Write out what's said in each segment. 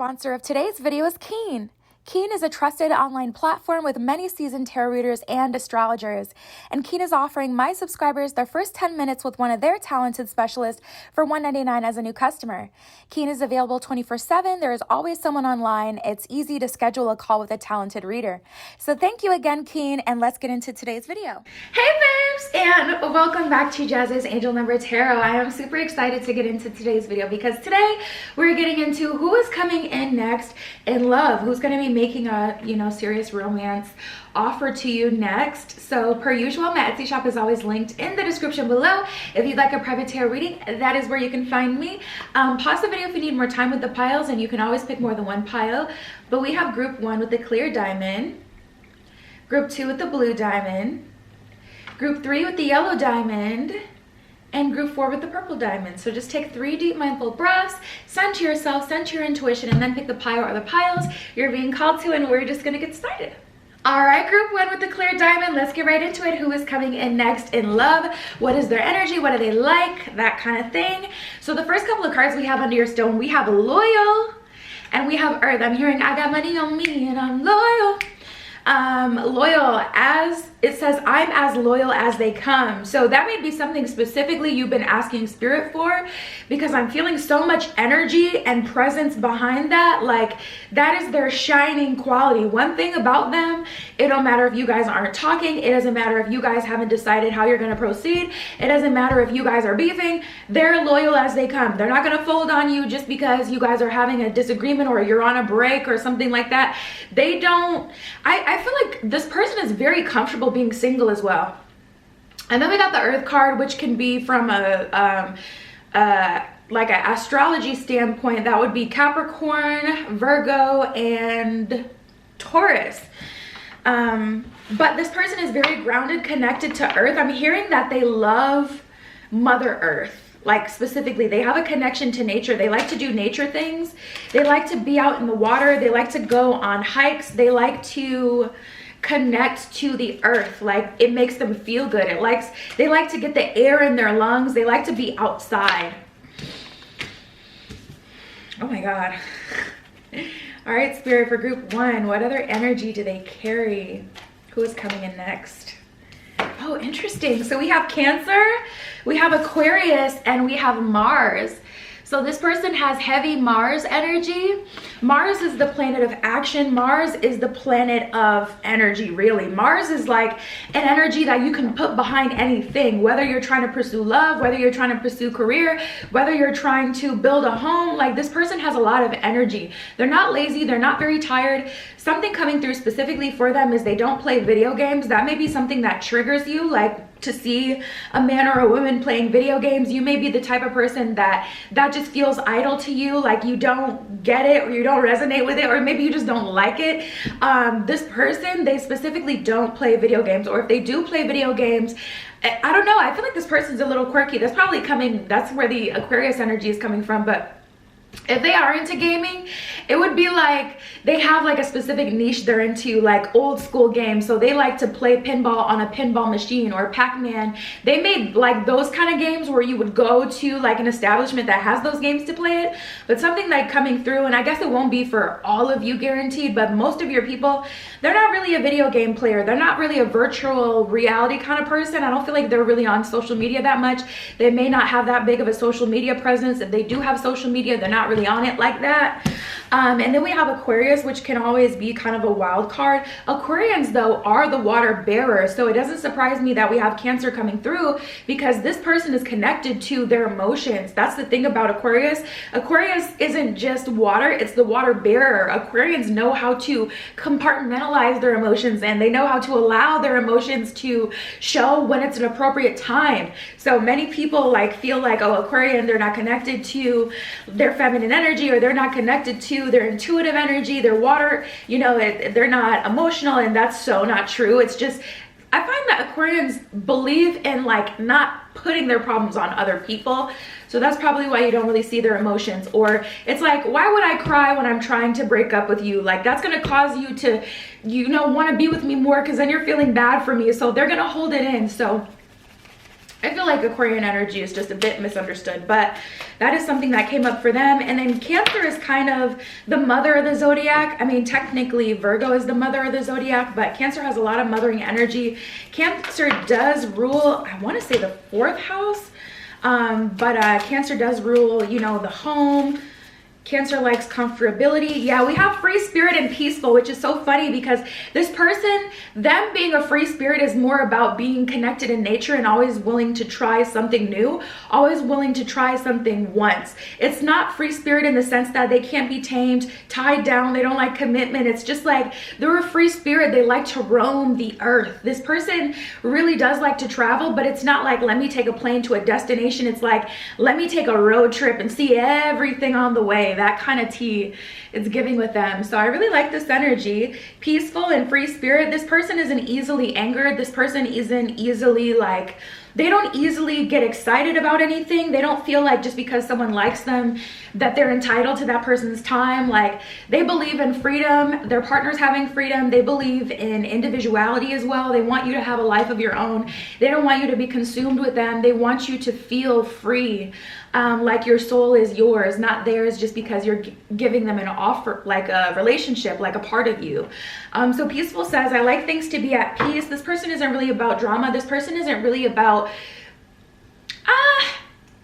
sponsor of today's video is Keen. Keen is a trusted online platform with many seasoned tarot readers and astrologers, and Keen is offering my subscribers their first 10 minutes with one of their talented specialists for $1.99 as a new customer. Keen is available 24/7. There is always someone online. It's easy to schedule a call with a talented reader. So thank you again, Keen, and let's get into today's video. Hey babes, and welcome back to Jazz's Angel Number Tarot. I am super excited to get into today's video because today we're getting into who is coming in next in love, who's going to be making a serious romance offer to you next. So per usual, my Etsy shop is always linked in the description below. If you'd like a private tarot reading, that is where you can find me. Pause the video if you need more time with the piles, and you can always pick more than one pile. But we have group 1 with the clear diamond, group 2 with the blue diamond, group 3 with the yellow diamond, and group 4 with the purple diamond. So just take 3 deep mindful breaths, center yourself, center your intuition, and then pick the pile or the piles you're being called to, and we're just gonna get started. All right, group 1 with the clear diamond, let's get right into it. Who is coming in next in love? What is their energy? What do they like? That kind of thing. So the first couple of cards we have under your stone, we have loyal and we have earth. I'm hearing I got money on me and I'm loyal. Loyal, as it says, I'm as loyal as they come. So that may be something specifically you've been asking spirit for, because I'm feeling so much energy and presence behind that. Like, that is their shining quality. One thing about them, it don't matter if you guys aren't talking, it doesn't matter if you guys haven't decided how you're going to proceed, it doesn't matter if you guys are beefing, they're loyal as they come. They're not going to fold on you just because you guys are having a disagreement or you're on a break or something like that. They don't, I feel like this person is very comfortable being single as well. And then we got the earth card, which can be from a like an astrology standpoint. That would be Capricorn, Virgo, and Taurus. But this person is very grounded, connected to earth. I'm hearing that they love Mother Earth. Like, specifically, they have a connection to nature. They like to do nature things. They like to be out in the water. They like to go on hikes. They like to connect to the earth. Like, it makes them feel good. They like to get the air in their lungs. They like to be outside. Oh my God. All right, Spirit, for group 1, what other energy do they carry? Who is coming in next? Oh, interesting. So we have Cancer, we have Aquarius, and we have Mars. So this person has heavy Mars energy. Mars is the planet of action. Mars is the planet of energy, really. Mars is like an energy that you can put behind anything, whether you're trying to pursue love, whether you're trying to pursue career, whether you're trying to build a home. Like, this person has a lot of energy. They're not lazy. They're not very tired. Something coming through specifically for them is they don't play video games. That may be something that triggers you, like to see a man or a woman playing video games. You may be the type of person that just feels idle to you, like you don't get it or you don't resonate with it, or maybe you just don't like it. This person, they specifically don't play video games, or if they do play video games, I don't know, I feel like this person's a little quirky. That's probably coming, that's where the Aquarius energy is coming from. But if they are into gaming, it would be like they have like a specific niche they're into, like old school games. So they like to play pinball on a pinball machine, or Pac-Man. They made like those kind of games where you would go to like an establishment that has those games to play it. But something like coming through, and I guess it won't be for all of you guaranteed, but most of your people, they're not really a video game player. They're not really a virtual reality kind of person. I don't feel like they're really on social media that much. They may not have that big of a social media presence. If they do have social media, they're not really on it like that. And then we have Aquarius, which can always be kind of a wild card. Aquarians, though, are the water bearers, so it doesn't surprise me that we have Cancer coming through, because this person is connected to their emotions. That's the thing about Aquarius. Aquarius isn't just water, it's the water bearer. Aquarians know how to compartmentalize their emotions, and they know how to allow their emotions to show when it's an appropriate time. So many people like feel like, oh, Aquarian, they're not connected to their feminine energy, or they're not connected to their intuitive energy, their water, they're not emotional, and that's so not true. It's just, I find that Aquarians believe in like not putting their problems on other people. So that's probably why you don't really see their emotions. Or it's like, why would I cry when I'm trying to break up with you? Like, that's going to cause you to, want to be with me more, because then you're feeling bad for me. So they're going to hold it in. So I feel like Aquarian energy is just a bit misunderstood, but that is something that came up for them. And then Cancer is kind of the mother of the zodiac. I mean, technically Virgo is the mother of the zodiac, but Cancer has a lot of mothering energy. Cancer does rule, I want to say, the 4th house, but Cancer does rule, you know, the home. Cancer likes comfortability. Yeah, we have free spirit and peaceful, which is so funny because this person, them being a free spirit is more about being connected in nature and always willing to try something new, always willing to try something once. It's not free spirit in the sense that they can't be tamed, tied down, they don't like commitment. It's just like they're a free spirit. They like to roam the earth. This person really does like to travel, but it's not like, let me take a plane to a destination. It's like, let me take a road trip and see everything on the way. That kind of tea it's giving with them. So I really like this energy. Peaceful and free spirit. This person isn't easily angered. This person isn't easily like, they don't easily get excited about anything. They don't feel like just because someone likes them that they're entitled to that person's time. Like, they believe in freedom, their partner's having freedom. They believe in individuality as well. They want you to have a life of your own. They don't want you to be consumed with them. They want you to feel free, like your soul is yours, not theirs, just because you're giving them an offer, like a relationship, like a part of you. So peaceful says, I like things to be at peace. This person isn't really about drama. This person isn't really about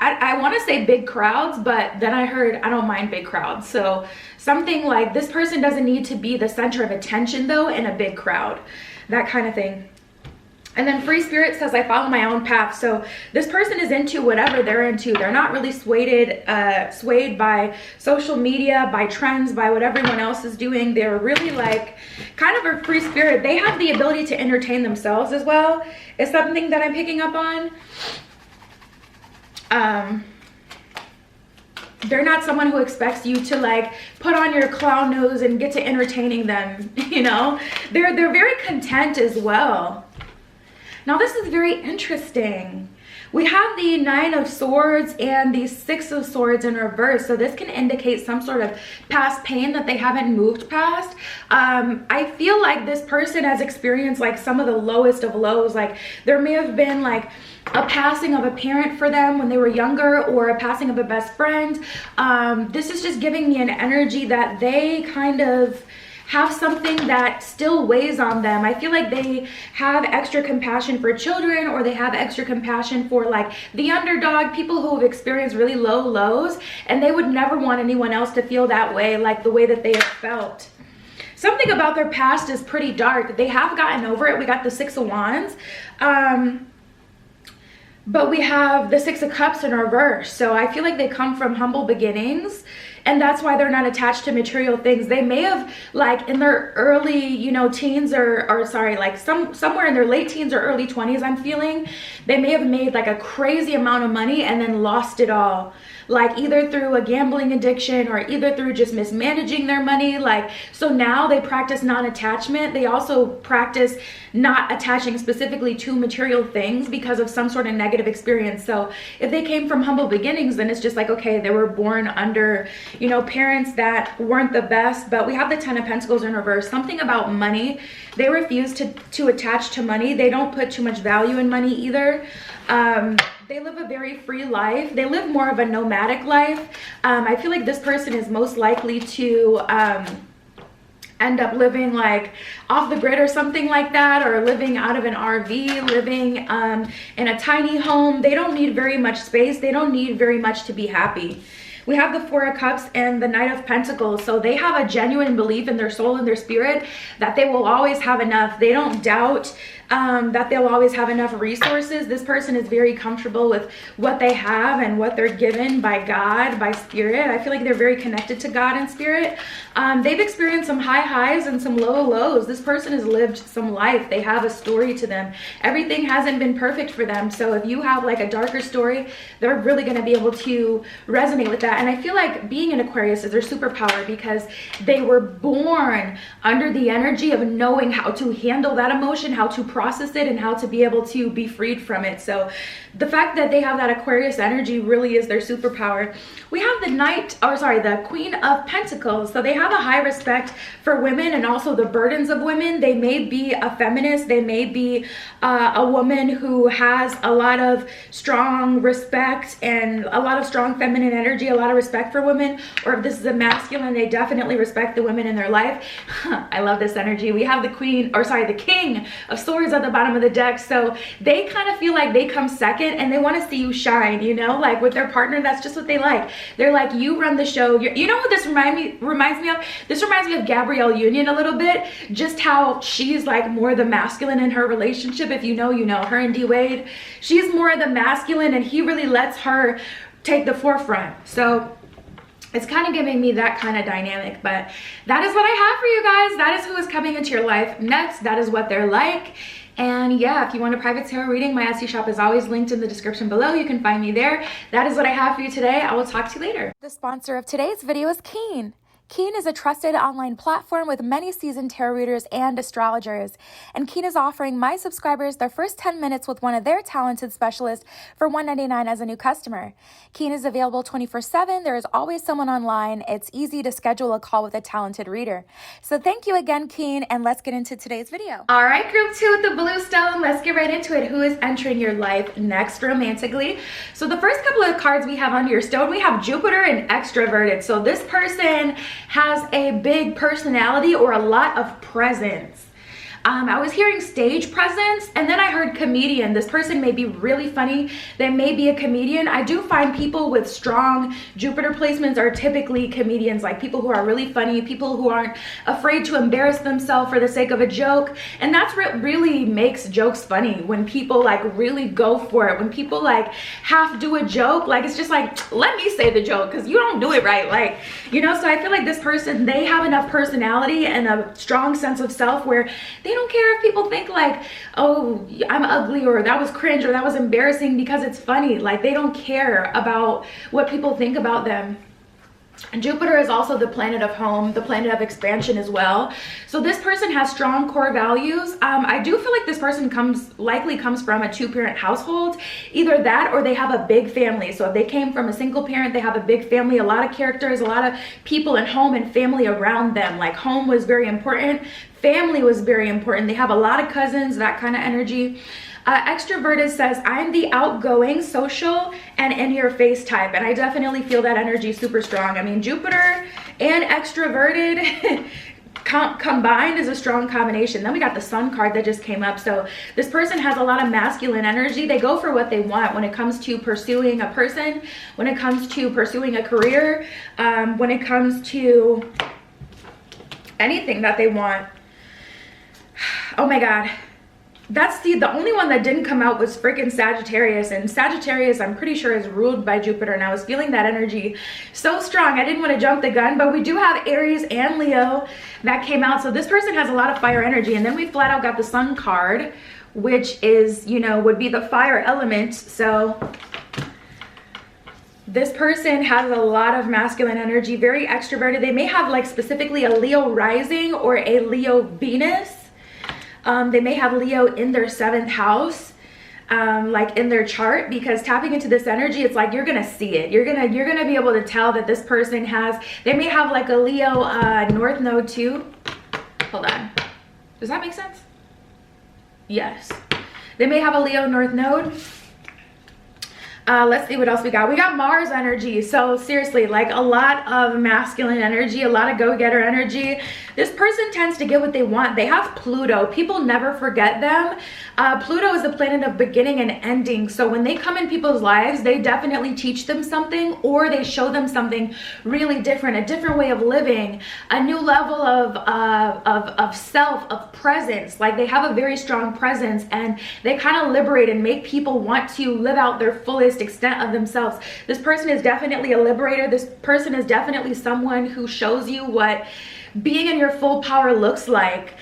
I want to say big crowds, but then I heard I don't mind big crowds. So something like this person doesn't need to be the center of attention though in a big crowd, that kind of thing. And then free spirit says, I follow my own path. So this person is into whatever they're into. They're not really swayed by social media, by trends, by what everyone else is doing. They're really like kind of a free spirit. They have the ability to entertain themselves as well. It's something that I'm picking up on. They're not someone who expects you to like put on your clown nose and get to entertaining them, you know. They're very content as well. Now this is very interesting. We have the 9 of Swords and the 6 of Swords in reverse. So this can indicate some sort of past pain that they haven't moved past. I feel like this person has experienced like some of the lowest of lows. Like there may have been like a passing of a parent for them when they were younger, or a passing of a best friend. This is just giving me an energy that they kind of have something that still weighs on them. I feel like they have extra compassion for children, or they have extra compassion for like the underdog, people who have experienced really low lows, and they would never want anyone else to feel that way, like the way that they have felt. Something about their past is pretty dark. They have gotten over it. We got the 6 of Wands. But we have the 6 of Cups in reverse. So I feel like they come from humble beginnings, and that's why they're not attached to material things. They may have, like in their early, you know, teens or sorry, like somewhere in their late teens or early 20s, I'm feeling, they may have made like a crazy amount of money and then lost it all. Like either through a gambling addiction or either through just mismanaging their money. Like, so now they practice non-attachment. They also practice not attaching specifically to material things because of some sort of negative experience. So if they came from humble beginnings, then it's just like, okay, they were born under, you know, parents that weren't the best. But we have the 10 of Pentacles in reverse. Something about money. They refuse to attach to money. They don't put too much value in money either. They live a very free life. They live more of a nomadic life. I feel like this person is most likely to end up living like off the grid or something like that, or living out of an RV, living in a tiny home. They don't need very much space. They don't need very much to be happy. We have the 4 of Cups and the Knight of Pentacles. So they have a genuine belief in their soul and their spirit that they will always have enough. They don't doubt that they'll always have enough resources. This person is very comfortable with what they have and what they're given by God, by spirit. I feel like they're very connected to God and spirit. They've experienced some high highs and some low lows. This person has lived some life. They have a story to them. Everything hasn't been perfect for them. So if you have like a darker story, they're really going to be able to resonate with that. Yeah, and I feel like being an Aquarius is their superpower because they were born under the energy of knowing how to handle that emotion, how to process it, and how to be able to be freed from it. So the fact that they have that Aquarius energy really is their superpower. We have the Queen of Pentacles. So they have a high respect for women and also the burdens of women. They may be a feminist. They may be a woman who has a lot of strong respect and a lot of strong feminine energy, a lot of respect for women. Or if this is a masculine, they definitely respect the women in their life. I love this energy. We have the King of Swords at the bottom of the deck. So they kind of feel like they come second and they want to see you shine, you know, like with their partner. That's just what they like. They're like, you run the show. You know what this reminds me of? This reminds me of Gabrielle Union a little bit. Just how she's like more the masculine in her relationship. If you know, you know. Her and D Wade. She's more the masculine and he really lets her take the forefront. So it's kind of giving me that kind of dynamic, but that is what I have for you guys. That is who is coming into your life next. That is what they're like. And yeah, if you want a private tarot reading, my Etsy shop is always linked in the description below. You can find me there. That is what I have for you today. I will talk to you later. The sponsor of today's video is Keen. Keen is a trusted online platform with many seasoned tarot readers and astrologers, and Keen is offering my subscribers their first 10 minutes with one of their talented specialists for $1.99 as a new customer. Keen is available 24/7. There is always someone online. It's easy to schedule a call with a talented reader. So thank you again, Keen, and let's get into today's video. All right, group 2 with the blue stone. Let's get right into it. Who is entering your life next romantically? So the first couple of cards we have under your stone, we have Jupiter and extroverted. So this person has a big personality or a lot of presence. I was hearing stage presence and then I heard comedian. This person may be really funny. They may be a comedian. I do find people with strong Jupiter placements are typically comedians, like people who are really funny, people who aren't afraid to embarrass themselves for the sake of a joke. And that's what really makes jokes funny, when people like really go for it, when people like half do a joke, like it's just like, let me say the joke because you don't do it right, like, you know. So I feel like this person, they have enough personality and a strong sense of self where they don't care if people think like, oh, I'm ugly, or that was cringe, or that was embarrassing, because it's funny. Like, they don't care about what people think about them. And Jupiter is also the planet of home, the planet of expansion as well. So this person has strong core values. I do feel like this person likely comes from a 2-parent household. Either that or they have a big family. So if they came from a single parent, they have a big family, a lot of characters, a lot of people and home and family around them. Like, home was very important. Family was very important. They have a lot of cousins, that kind of energy. Extroverted says, I'm the outgoing, social, and in-your-face type. And I definitely feel that energy super strong. I mean, Jupiter and extroverted combined is a strong combination. Then we got the Sun card that just came up. So this person has a lot of masculine energy. They go for what they want when it comes to pursuing a person, when it comes to pursuing a career, when it comes to anything that they want. Oh my God. That's the only one that didn't come out was freaking Sagittarius. And Sagittarius, I'm pretty sure, is ruled by Jupiter. And I was feeling that energy so strong. I didn't want to jump the gun, but we do have Aries and Leo that came out. So this person has a lot of fire energy. And then we flat out got the Sun card, which is, you know, would be the fire element. So this person has a lot of masculine energy, very extroverted. They may have like specifically a Leo rising or a Leo Venus. They may have Leo in their 7th house, like in their chart, because tapping into this energy, it's like you're gonna see it. You're gonna be able to tell that this person has. They may have like a Leo North Node too. Hold on, does that make sense? Yes, they may have a Leo North Node. Let's see what else we got. We got Mars energy. So seriously, like a lot of masculine energy, a lot of go-getter energy. This person tends to get what they want. They have Pluto. People never forget them. Pluto is the planet of beginning and ending. So when they come in people's lives, they definitely teach them something, or they show them something really different, a different way of living, a new level of self, of presence. Like, they have a very strong presence, and they kind of liberate and make people want to live out their fullest extent of themselves. This person is definitely a liberator. This person is definitely someone who shows you what being in your full power looks like.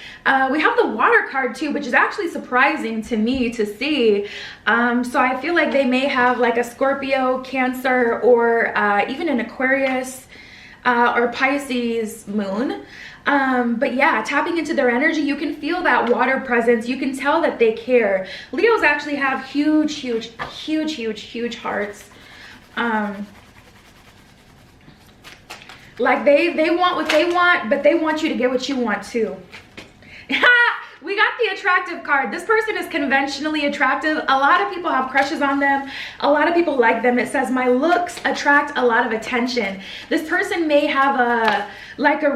We have the water card too, which is actually surprising to me to see. So I feel like they may have like a Scorpio, Cancer, or even an Aquarius or Pisces moon. But yeah, tapping into their energy, you can feel that water presence. You can tell that they care. Leos actually have huge hearts. Like they want what they want, but they want you to get what you want too. We got the attractive card. This person is conventionally attractive. A lot of people have crushes on them. A lot of people like them. It says, my looks attract a lot of attention. This person may have a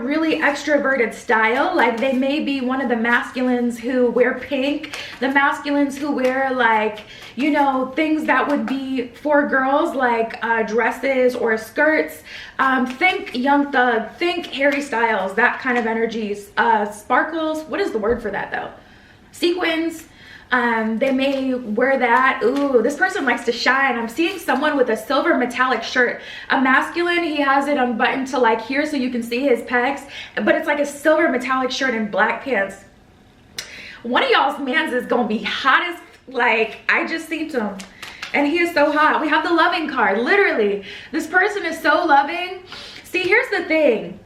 really extroverted style. Like they may be one of the masculines who wear pink, the masculines who wear like, you know, things that would be for girls, like dresses or skirts. Think Young Thug, think Harry Styles, that kind of energies. Sparkles, what is the word for that though? Sequins. They may wear that. Ooh, this person likes to shine. I'm seeing someone with a silver metallic shirt. A masculine, he has it unbuttoned to like here so you can see his pecs, but it's like a silver metallic shirt and black pants. One of y'all's mans is gonna be hot as, like, I just seen him and he is so hot. We have the loving card. Literally, this person is so loving. See, here's the thing.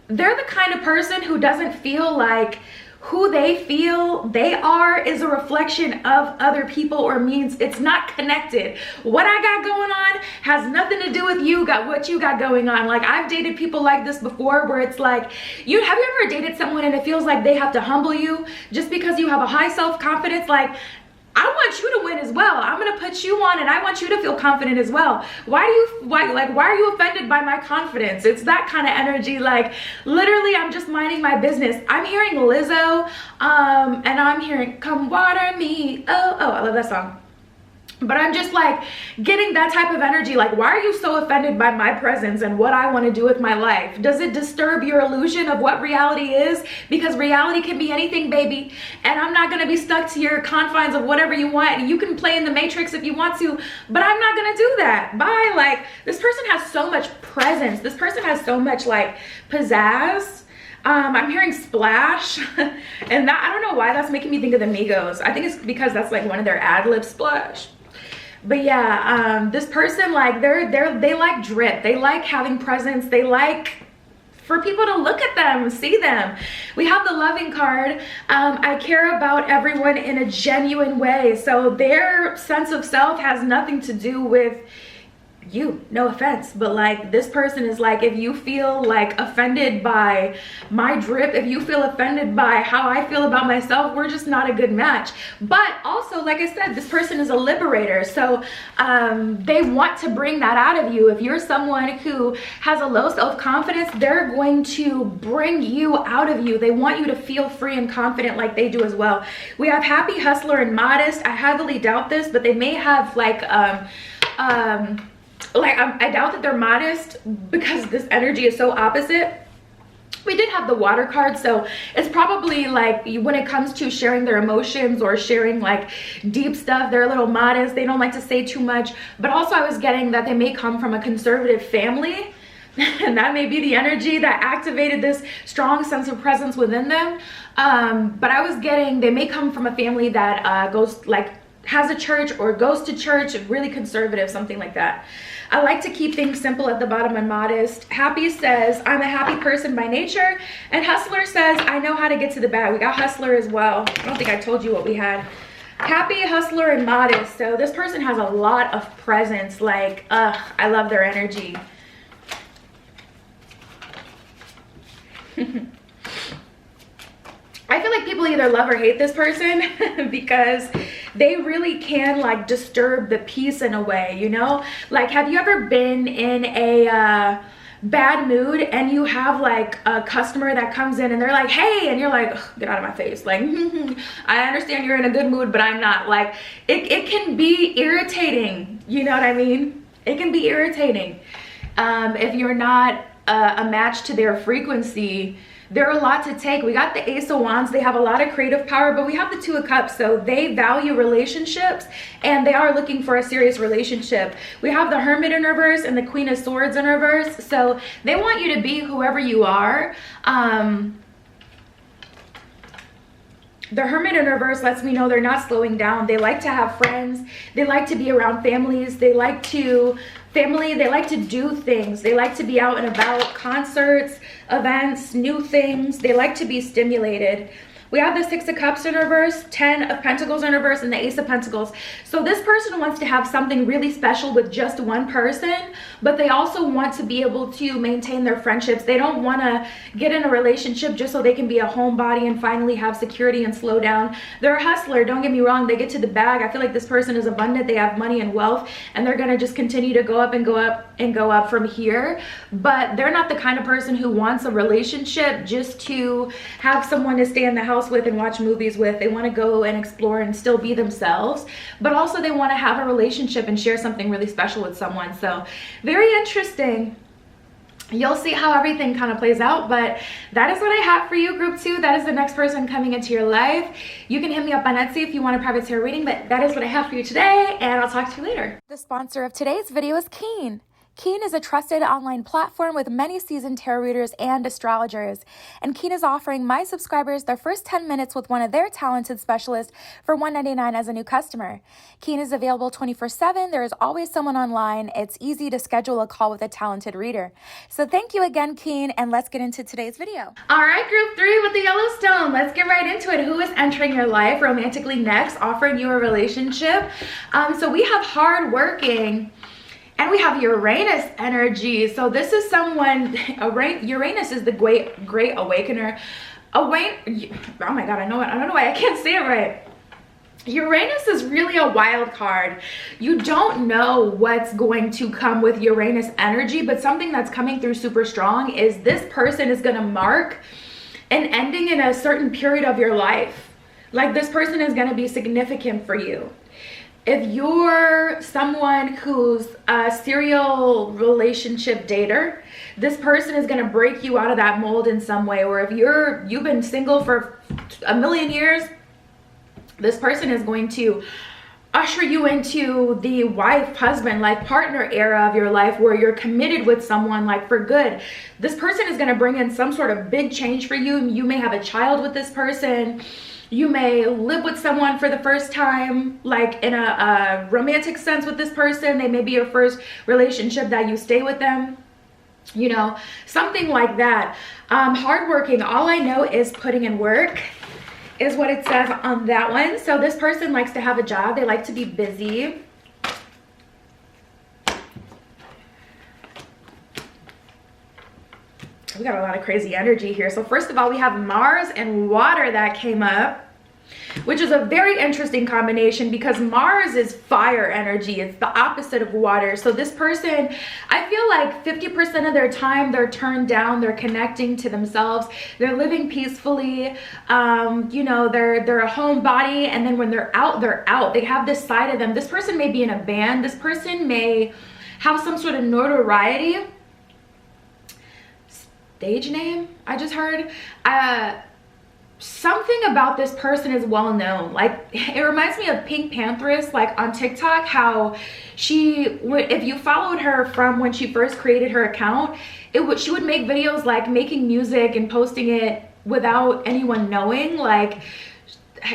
They're the kind of person who doesn't feel like who they feel they are is a reflection of other people, or means it's not connected. What I got going on has nothing to do with what you got going on. Like, I've dated people like this before, where it's like, have you ever dated someone and it feels like they have to humble you just because you have a high self-confidence? Like, I want you to win as well. I'm gonna put you on and I want you to feel confident as well. Why are you offended by my confidence? It's that kind of energy. Like, literally, I'm just minding my business. I'm hearing Lizzo, and I'm hearing Come Water Me. Oh, I love that song. But I'm just like getting that type of energy. Like, why are you so offended by my presence and what I want to do with my life? Does it disturb your illusion of what reality is? Because reality can be anything, baby. And I'm not going to be stuck to your confines of whatever you want. You can play in the matrix if you want to, but I'm not going to do that. Bye. Like, this person has so much presence. This person has so much like pizzazz. I'm hearing splash, and that, I don't know why that's making me think of the Migos. I think it's because that's like one of their ad-lib, splash. But yeah, this person, like, they like drip. They like having presence. They like for people to look at them, see them. We have the loving card. I care about everyone in a genuine way. So their sense of self has nothing to do with you, no offense, but like, this person is like, if you feel like offended by my drip, if you feel offended by how I feel about myself, we're just not a good match. But also, like I said, this person is a liberator, so they want to bring that out of you. If you're someone who has a low self-confidence, they're going to bring you out of you. They want you to feel free and confident like they do as well. We have happy, hustler, and modest. I heavily doubt this, but they may have like I doubt that they're modest because this energy is so opposite. We did have the water card, so it's probably like when it comes to sharing their emotions or sharing like deep stuff, they're a little modest. They don't like to say too much. But also I was getting that they may come from a conservative family, and that may be the energy that activated this strong sense of presence within them. But I was getting they may come from a family that has a church or goes to church, really conservative, something like that. I like to keep things simple at the bottom and modest. Happy says, I'm a happy person by nature. And hustler says, I know how to get to the bag. We got hustler as well. I don't think I told you what we had. Happy, hustler, and modest. So this person has a lot of presence. Like, I love their energy. I feel like people either love or hate this person because they really can like disturb the peace in a way, you know? Like, have you ever been in a bad mood and you have like a customer that comes in and they're like, hey, and you're like, get out of my face. Like, I understand you're in a good mood, but I'm not. Like, it can be irritating. You know what I mean? It can be irritating. If you're not a match to their frequency, they're a lot to take. We got the Ace of Wands. They have a lot of creative power, but we have the Two of Cups. So they value relationships and they are looking for a serious relationship. We have the Hermit in reverse and the Queen of Swords in reverse. So they want you to be whoever you are. The Hermit in reverse lets me know they're not slowing down. They like to have friends. They like to be around families. They like to do things. They like to be out and about, concerts, events, new things. They like to be stimulated. We have the Six of Cups in reverse, 10 of Pentacles in reverse, and the Ace of Pentacles. So this person wants to have something really special with just one person, but they also want to be able to maintain their friendships. They don't want to get in a relationship just so they can be a homebody and finally have security and slow down. They're a hustler, don't get me wrong. They get to the bag. I feel like this person is abundant. They have money and wealth, and they're going to just continue to go up and go up and go up from here. But they're not the kind of person who wants a relationship just to have someone to stay in the house with and watch movies with. They want to go and explore and still be themselves, but also they want to have a relationship and share something really special with someone. So very interesting. You'll see how everything kind of plays out, but that is what I have for you, group 2. That is the next person coming into your life. You can hit me up on Etsy if you want a private tarot reading, but that is what I have for you today, and I'll talk to you later. The sponsor of today's video is Keen. Keen is a trusted online platform with many seasoned tarot readers and astrologers, and Keen is offering my subscribers their first 10 minutes with one of their talented specialists for $1.99 as a new customer. Keen is available 24/7. There is always someone online. It's easy to schedule a call with a talented reader. So thank you again, Keen, and let's get into today's video. All right, group 3 with the Yellowstone. Let's get right into it. Who is entering your life romantically next, offering you a relationship? So we have hardworking. And we have Uranus energy. So this is someone, Uranus is the great awakener. Oh my God, I don't know why I can't say it right. Uranus is really a wild card. You don't know what's going to come with Uranus energy, but something that's coming through super strong is this person is gonna mark an ending in a certain period of your life. Like this person is gonna be significant for you. If you're someone who's a serial relationship dater, this person is going to break you out of that mold in some way. Or if you've been single for a million years, this person is going to usher you into the wife, husband, like partner era of your life where you're committed with someone like for good. This person is going to bring in some sort of big change for you. You may have a child with this person. You may live with someone for the first time, like in a romantic sense with this person. They may be your first relationship that you stay with them, you know, something like that. Hardworking, all I know is putting in work is what it says on that one. So this person likes to have a job. They like to be busy. We got a lot of crazy energy here. So first of all, we have Mars and water that came up, which is a very interesting combination because Mars is fire energy. It's the opposite of water. So this person, I feel like 50% of their time they're turned down. They're connecting to themselves. They're living peacefully. You know, they're a homebody, and then when they're out, they're out. They have this side of them. This person may be in a band. This person may have some sort of notoriety. Stage name, I just heard. Something about this person is well known. Like, it reminds me of Pink Pantheress, like on TikTok, how she would, if you followed her from when she first created her account, she would make videos like making music and posting it without anyone knowing. Like,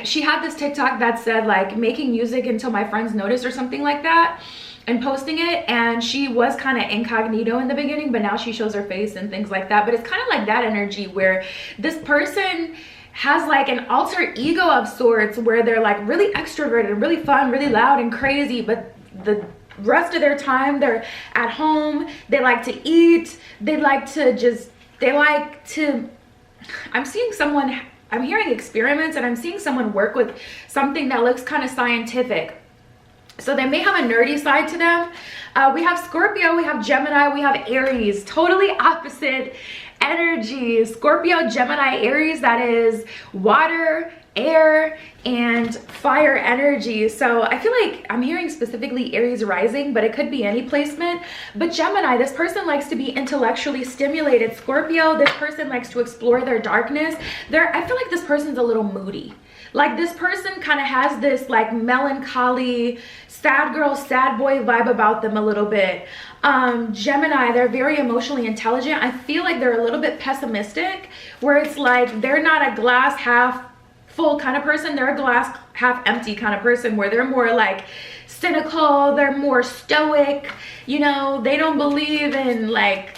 she had this TikTok that said like making music until my friends notice or something like that, and posting it, and she was kind of incognito in the beginning, but now she shows her face and things like that. But it's kind of like that energy where this person has like an alter ego of sorts where they're like really extroverted, really fun, really loud and crazy, but the rest of their time they're at home. They like to eat. I'm seeing someone, I'm hearing experiments, and I'm seeing someone work with something that looks kind of scientific. So they may have a nerdy side to them. We have Scorpio, we have Gemini, we have Aries, totally opposite energy. Scorpio, Gemini, Aries, that is water, air, and fire energy. So I feel like I'm hearing specifically Aries rising, but it could be any placement. But Gemini, this person likes to be intellectually stimulated. Scorpio, this person likes to explore their darkness. I feel like this person's a little moody. Like this person kind of has this like melancholy, sad girl, sad boy vibe about them a little bit. Gemini, they're very emotionally intelligent. I feel like they're a little bit pessimistic, where it's like they're not a glass half full kind of person, they're a glass half empty kind of person, where they're more like cynical, they're more stoic, you know, they don't believe in like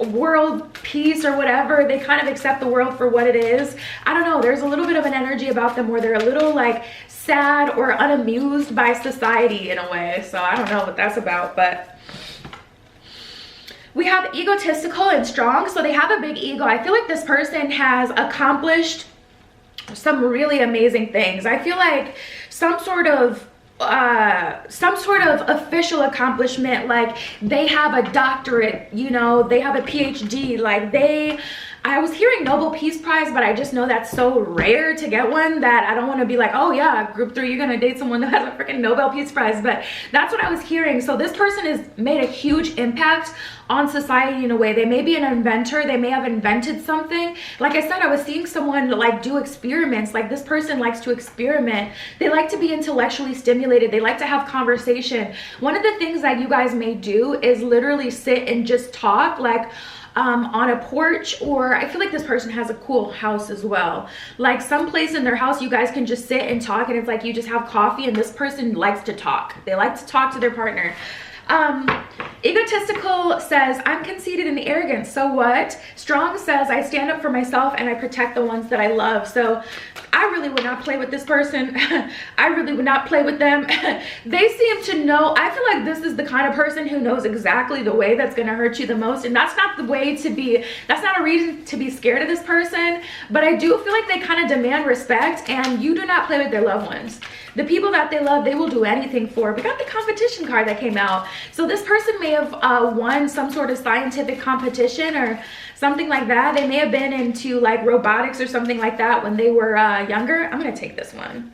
world peace or whatever. They kind of accept the world for what it is. I don't know, there's a little bit of an energy about them where they're a little like sad or unamused by society in a way. So I don't know what that's about. But we have egotistical and strong, so they have a big ego. I feel like this person has accomplished some really amazing things. I feel like some sort of official accomplishment, like they have a doctorate, you know, they have a PhD, like I was hearing Nobel Peace Prize, but I just know that's so rare to get one that I don't want to be like, oh yeah, group 3, you're gonna date someone that has a freaking Nobel Peace Prize. But that's what I was hearing. So this person has made a huge impact on society in a way. They may be an inventor, they may have invented something. Like I said, I was seeing someone like do experiments. Like this person likes to experiment. They like to be intellectually stimulated. They like to have conversation. One of the things that you guys may do is literally sit and just talk, like on a porch, or I feel like this person has a cool house as well, like some place in their house you guys can just sit and talk, and it's like you just have coffee, and this person likes to talk. They like to talk to their partner. Egotistical says, I'm conceited and arrogant, so what? Strong says, I stand up for myself and I protect the ones that I love. So I really would not play with this person. I really would not play with them. They seem to know. I feel like this is the kind of person who knows exactly the way that's going to hurt you the most, and that's not the way to be, that's not a reason to be scared of this person. But I do feel like they kind of demand respect, and you do not play with their loved ones. The people that they love, they will do anything for. We got the competition card that came out. So this person may have won some sort of scientific competition or something like that. They may have been into like robotics or something like that when they were younger. I'm gonna take this one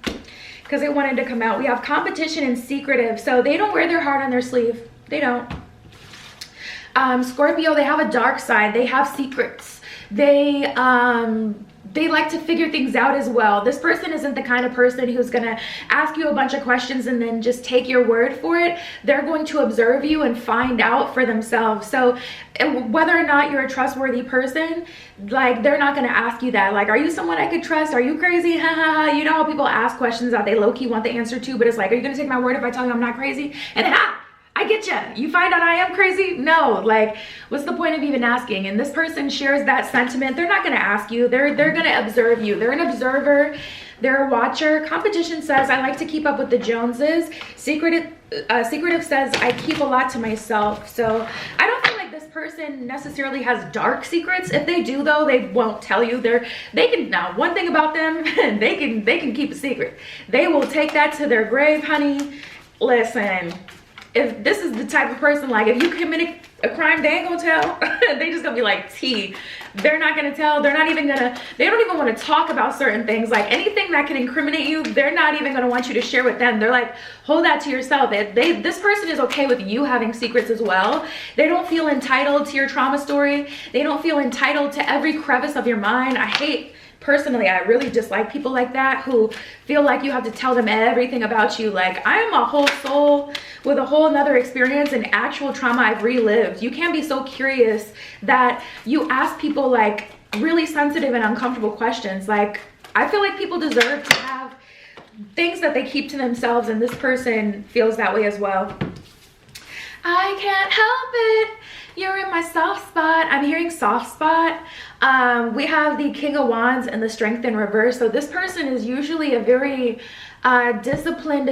because it wanted to come out. We have competition and secretive. So they don't wear their heart on their sleeve. They don't. Scorpio, they have a dark side. They have secrets. They like to figure things out as well. This person isn't the kind of person who's gonna ask you a bunch of questions and then just take your word for it. They're going to observe you and find out for themselves. So whether or not you're a trustworthy person, like they're not gonna ask you that. Like, are you someone I could trust? Are you crazy? Ha ha ha. You know how people ask questions that they low-key want the answer to, but it's like, are you gonna take my word if I tell you I'm not crazy? And then I get you. You find out I am crazy? No, like, what's the point of even asking? And this person shares that sentiment. They're not going to ask you. They're going to observe you. They're an observer. They're a watcher. Competition says, I like to keep up with the Joneses. Secretive says, I keep a lot to myself. So I don't feel like this person necessarily has dark secrets. If they do, though, they won't tell you. Now, one thing about them, they can keep a secret. They will take that to their grave, honey. Listen. If this is the type of person, like if you commit a crime, they ain't gonna tell. They just gonna be like, T. They're not gonna tell. They're not even gonna, they don't even want to talk about certain things. Like anything that can incriminate you, they're not even gonna want you to share with them. They're like, hold that to yourself. This person is okay with you having secrets as well. They don't feel entitled to your trauma story. They don't feel entitled to every crevice of your mind. Personally, I really dislike people like that who feel like you have to tell them everything about you. Like, I am a whole soul with a whole nother experience and actual trauma I've relived. You can't be so curious that you ask people like really sensitive and uncomfortable questions. Like, I feel like people deserve to have things that they keep to themselves, and this person feels that way as well. I can't help it. You're in my soft spot. I'm hearing soft spot. We have the King of Wands and the Strength in reverse. So this person is usually a very disciplined,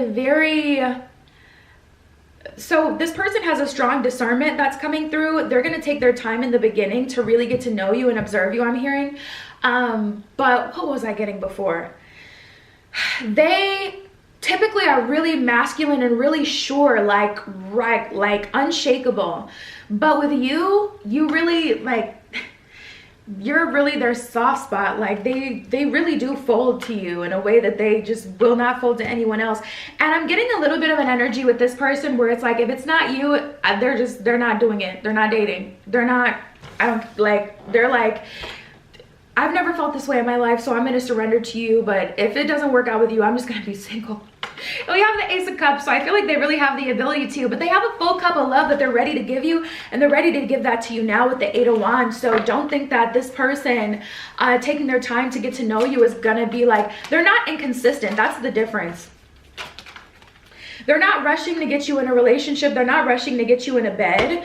so this person has a strong discernment that's coming through. They're going to take their time in the beginning to really get to know you and observe you, I'm hearing. But what was I getting before? They typically are really masculine and really sure, like unshakable. But with you, you really like, you're really their soft spot. Like they really do fold to you in a way that they just will not fold to anyone else. And I'm getting a little bit of an energy with this person where it's like, if it's not you, they're not doing it. They're not dating. They're not, they're like, I've never felt this way in my life, so I'm going to surrender to you. But if it doesn't work out with you, I'm just going to be single. And we have the Ace of Cups, so I feel like they really have the ability to, but they have a full cup of love that they're ready to give you, and they're ready to give that to you now with the Eight of Wands. So don't think that this person taking their time to get to know you is gonna be like, they're not inconsistent. That's the difference. They're not rushing to get you in a relationship. They're not rushing to get you in a bed.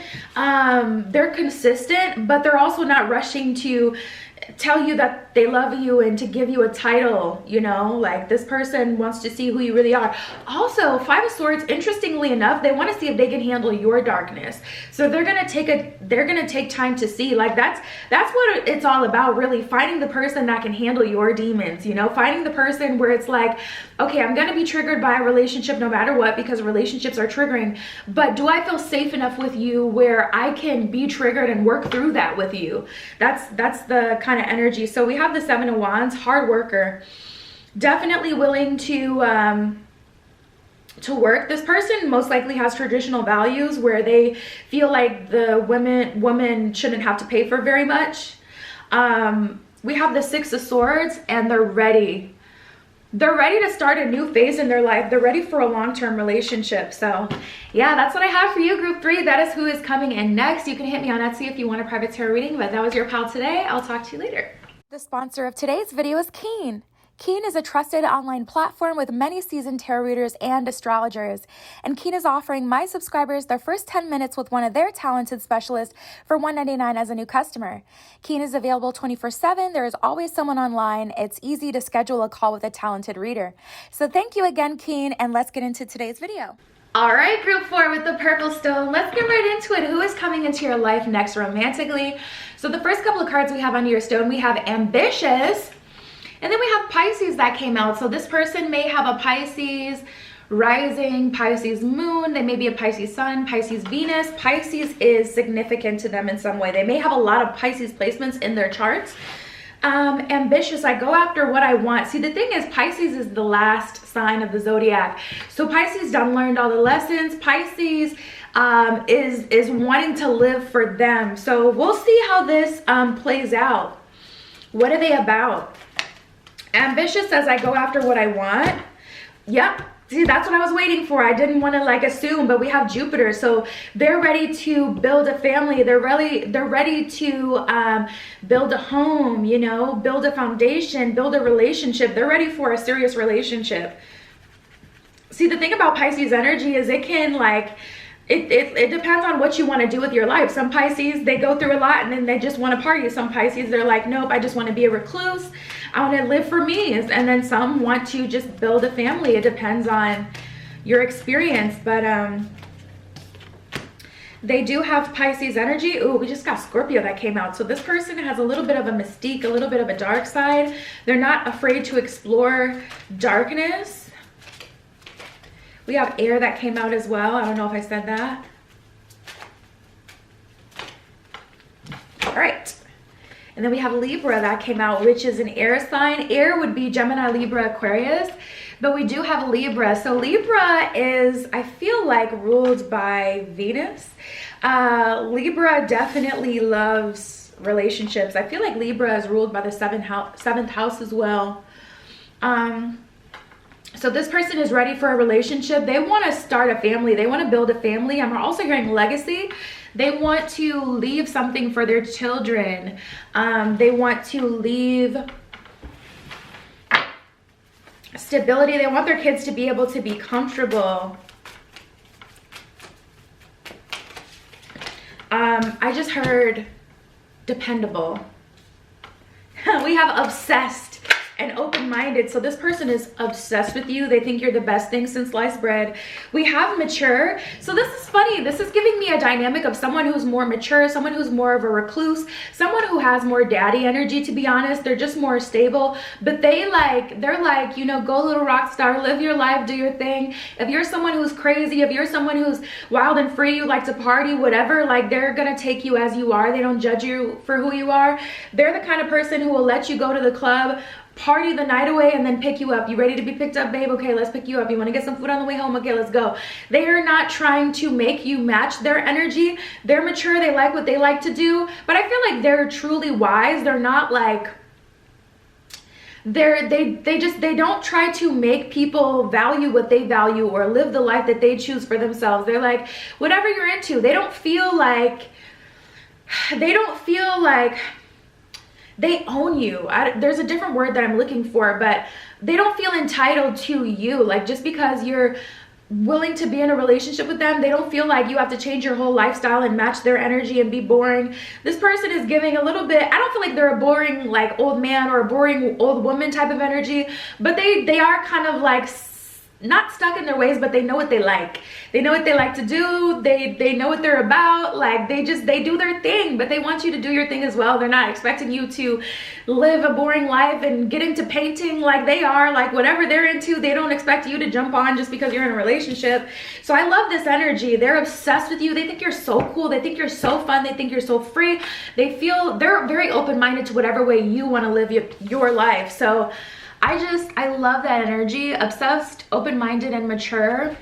They're consistent, but they're also not rushing to tell you that they love you and to give you a title. You know, like, this person wants to see who you really are. Also, Five of Swords, interestingly enough, they want to see if they can handle your darkness. So they're gonna take time to see. Like, that's what it's all about, really. Finding the person that can handle your demons, you know, finding the person where it's like, okay, I'm gonna be triggered by a relationship no matter what, because relationships are triggering, but do I feel safe enough with you where I can be triggered and work through that with you? That's the kind of energy. So we have the Seven of Wands, hard worker, definitely willing to work. This person most likely has traditional values where they feel like the woman shouldn't have to pay for very much. We have the Six of Swords, and they're ready to start a new phase in their life. They're ready for a long-term relationship. So yeah, that's what I have for you, group 3. That is who is coming in next. You can hit me on Etsy if you want a private tarot reading, but that was your pal today. I'll talk to you later. The sponsor of today's video is Keen. Keen is a trusted online platform with many seasoned tarot readers and astrologers. And Keen is offering my subscribers their first 10 minutes with one of their talented specialists for $1.99 as a new customer. Keen is available 24/7. There is always someone online. It's easy to schedule a call with a talented reader. So thank you again, Keen, and let's get into today's video. All right, group 4 with the purple stone. Let's get right into it. Who is coming into your life next romantically? So the first couple of cards we have under your stone, we have ambitious. And then we have Pisces that came out. So this person may have a Pisces rising, Pisces moon. They may be a Pisces sun, Pisces Venus. Pisces is significant to them in some way. They may have a lot of Pisces placements in their charts. Ambitious, I go after what I want. See, the thing is, Pisces is the last sign of the zodiac. So Pisces done learned all the lessons. Pisces is wanting to live for them. So we'll see how this plays out. What are they about? Ambitious says, I go after what I want. Yep. See, that's what I was waiting for. I didn't want to assume, but we have Jupiter. So they're ready to build a family. They're ready to build a home, you know, build a foundation, build a relationship. They're ready for a serious relationship. See, the thing about Pisces energy is it can it depends on what you want to do with your life. Some Pisces, they go through a lot and then they just want to party. Some Pisces, they're like, nope, I just want to be a recluse. I want to live for me. And then some want to just build a family. It depends on your experience. But they do have Pisces energy. Ooh, we just got Scorpio that came out. So this person has a little bit of a mystique, a little bit of a dark side. They're not afraid to explore darkness. We have air that came out as well. I don't know if I said that. All right. And then we have Libra that came out, which is an air sign. Air would be Gemini, Libra, Aquarius. But we do have Libra. So Libra is, I feel like, ruled by Venus. Libra definitely loves relationships. I feel like Libra is ruled by the seventh house as well. So this person is ready for a relationship. They want to start a family. They want to build a family. I'm also hearing legacy. They want to leave something for their children. They want to leave stability. They want their kids to be able to be comfortable. I just heard dependable. We have obsessed. and open-minded. So this person is obsessed with you. They think you're the best thing since sliced bread. We have mature. So this is funny. This is giving me a dynamic of someone who's more mature, someone who's more of a recluse, someone who has more daddy energy, to be honest. They're just more stable, but they're like, you know, go little rock star, live your life, do your thing. If you're someone who's crazy, if you're someone who's wild and free, you like to party, whatever, like they're gonna take you as you are. They don't judge you for who you are. They're the kind of person who will let you go to the club, party the night away, and then pick you up. You ready to be picked up, babe? Okay, let's pick you up. You want to get some food on the way home? Okay, let's go. They are not trying to make you match their energy. They're mature. They like what they like to do, but I feel like they're truly wise. They're not like, they don't try to make people value what they value or live the life that they choose for themselves. They're like, whatever you're into. They don't feel like they own you. There's a different word that I'm looking for, but they don't feel entitled to you. Like, just because you're willing to be in a relationship with them, they don't feel like you have to change your whole lifestyle and match their energy and be boring. This person is giving a little bit, I don't feel like they're a boring like old man or a boring old woman type of energy, but they are kind of like not stuck in their ways, but they know what they like. They know what they like to do. They know what they're about. Like, they do their thing, but they want you to do your thing as well. They're not expecting you to live a boring life and get into painting like they are. Like, whatever they're into, they don't expect you to jump on just because you're in a relationship. So I love this energy. They're obsessed with you. They think you're so cool. They think you're so fun. They think you're so free. They're very open-minded to whatever way you want to live your life. So I love that energy. Obsessed, open-minded, and mature.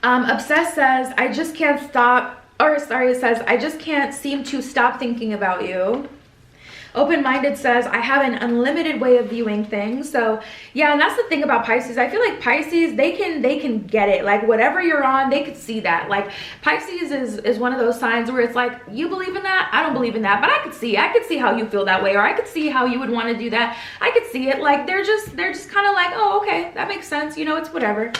Obsessed says, I just can't stop, or sorry, it says, I just can't seem to stop thinking about you. Open-minded says, I have an unlimited way of viewing things. So yeah, and that's the thing about Pisces. I feel like Pisces, they can get it. Like, whatever you're on, they could see that. Like, Pisces is one of those signs where it's like, you believe in that? I don't believe in that, but I could see how you feel that way, or I could see how you would want to do that. I could see it. Like, they're just kind of like, oh, okay, that makes sense. You know, it's whatever.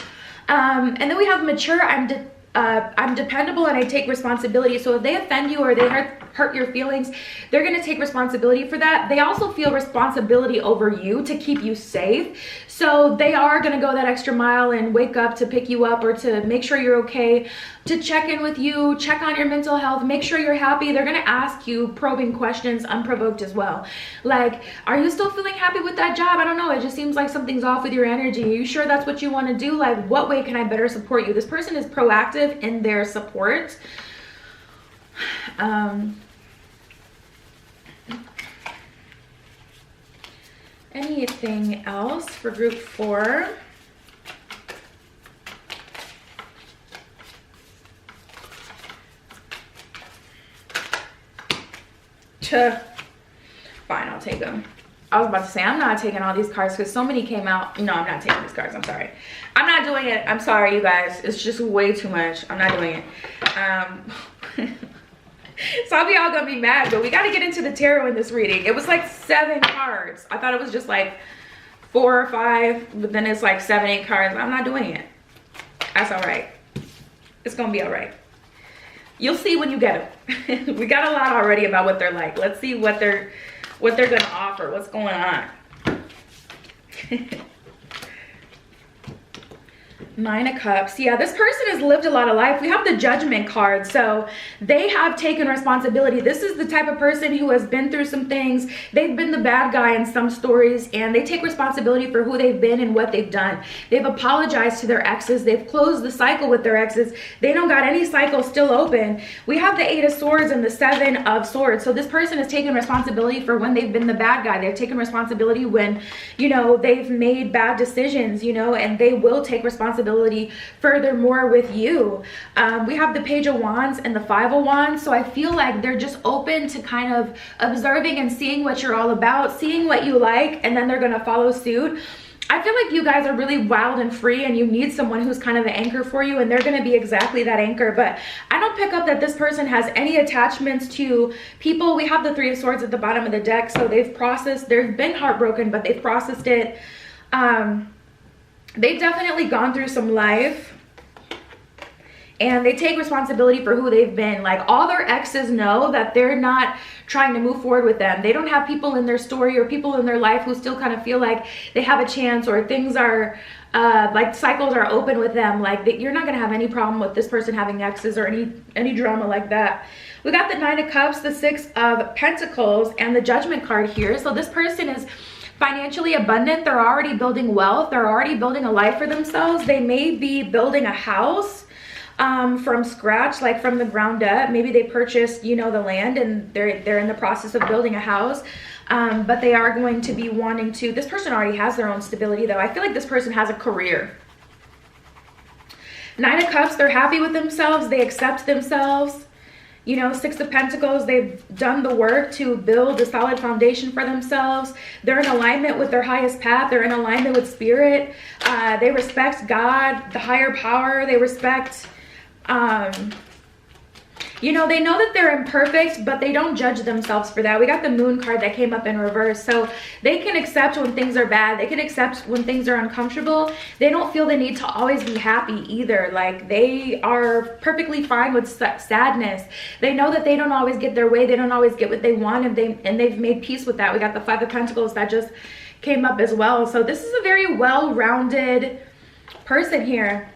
And then we have mature. I'm dependable and I take responsibility. So if they offend you or they hurt your feelings, they're going to take responsibility for that. They also feel responsibility over you to keep you safe. So they are going to go that extra mile and wake up to pick you up or to make sure you're okay, to check in with you, check on your mental health, make sure you're happy. They're going to ask you probing questions unprovoked as well. Like, are you still feeling happy with that job? I don't know. It just seems like something's off with your energy. Are you sure that's what you want to do? Like, what way can I better support you? This person is proactive in their support. Anything else for group 4? Fine, I'll take them. I was about to say, I'm not taking all these cards because so many came out. No, I'm not taking these cards. I'm sorry. I'm not doing it. I'm sorry, you guys. It's just way too much. I'm not doing it. Some of y'all gonna be mad, but we got to get into the tarot in this reading. It was like 7 cards. I thought it was just like 4 or 5, but then it's like 7, 8 cards. I'm not doing it. That's all right. It's gonna be all right. You'll see when you get them. We got a lot already about what they're like. Let's see what they're gonna offer. What's going on? 9 of Cups. Yeah, this person has lived a lot of life. We have the Judgment card, so they have taken responsibility. This is the type of person who has been through some things. They've been the bad guy in some stories, and they take responsibility for who they've been and what they've done. They've apologized to their exes. They've closed the cycle with their exes. They don't got any cycle still open. We have the 8 of Swords and the 7 of Swords. So this person has taken responsibility for when they've been the bad guy. They've taken responsibility when, you know, they've made bad decisions, you know, and they will take responsibility furthermore with you. We have the Page of Wands and the 5 of Wands, so I feel like they're just open to kind of observing and seeing what you're all about, seeing what you like, and then they're gonna follow suit. I feel like you guys are really wild and free, and you need someone who's kind of an anchor for you, and they're going to be exactly that anchor. But I don't pick up that this person has any attachments to people. We have the 3 of Swords at the bottom of the deck, so they've been heartbroken, but they've processed it. They've definitely gone through some life, and they take responsibility for who they've been. Like, all their exes know that they're not trying to move forward with them. They don't have people in their story or people in their life who still kind of feel like they have a chance, or things are like cycles are open with them. Like, you're not gonna have any problem with this person having exes or any drama like that. We got the Nine of Cups, the Six of Pentacles, and the Judgment card here. So this person is financially abundant. They're already building wealth. They're already building a life for themselves. They may be building a house from scratch, like from the ground up. Maybe they purchased, you know, the land, and they're in the process of building a house. But they are going to be wanting to, this person already has their own stability though. I feel like this person has a career. Nine of Cups, they're happy with themselves. They accept themselves. You know, Six of Pentacles, they've done the work to build a solid foundation for themselves. They're in alignment with their highest path. They're in alignment with spirit. They respect God, the higher power. They respect, you know, they know that they're imperfect, but they don't judge themselves for that. We got the Moon card that came up in reverse. So they can accept when things are bad. They can accept when things are uncomfortable. They don't feel the need to always be happy either. Like, they are perfectly fine with sadness. They know that they don't always get their way. They don't always get what they want, and they've made peace with that. We got the Five of Pentacles that just came up as well. So this is a very well-rounded person here.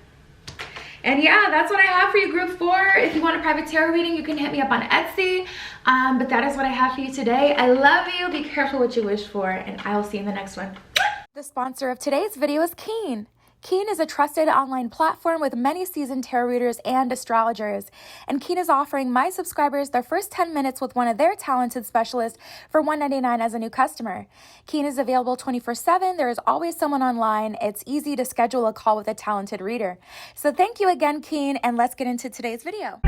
And yeah, that's what I have for you, group 4. If you want a private tarot reading, you can hit me up on Etsy. But that is what I have for you today. I love you. Be careful what you wish for, and I will see you in the next one. The sponsor of today's video is Keen. Keen is a trusted online platform with many seasoned tarot readers and astrologers. And Keen is offering my subscribers their first 10 minutes with one of their talented specialists for $1.99 as a new customer. Keen is available 24/7. There is always someone online. It's easy to schedule a call with a talented reader. So thank you again, Keen, and let's get into today's video.